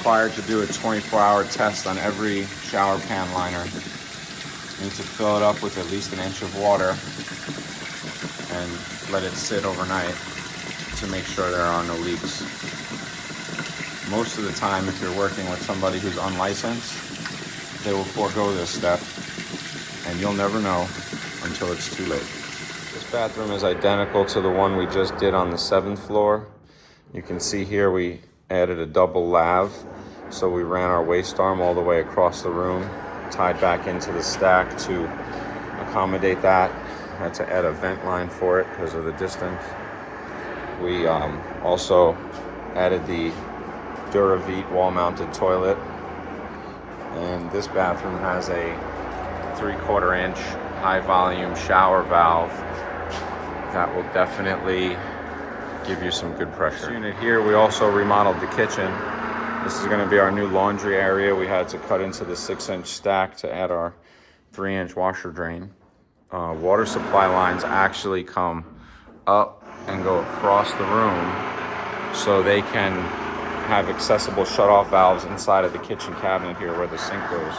required to do a 24-hour test on every shower pan liner. You need to fill it up with at least an inch of water and let it sit overnight to make sure there are no leaks. Most of the time, if you're working with somebody who's unlicensed, they will forego this step, and you'll never know until it's too late. This bathroom is identical to the one we just did on the 7th floor. You can see here we added a double lav, so we ran our waste arm all the way across the room, tied back into the stack to accommodate that. Had to add a vent line for it because of the distance. We also added the Duravit wall-mounted toilet, and this bathroom has a 3/4 inch high-volume shower valve that will definitely give you some good pressure. This unit here, we also remodeled the kitchen. This is going to be our new laundry area. We had to cut into the 6-inch stack to add our 3-inch washer drain. Water supply lines actually come up and go across the room, so they can have accessible shutoff valves inside of the kitchen cabinet here where the sink goes.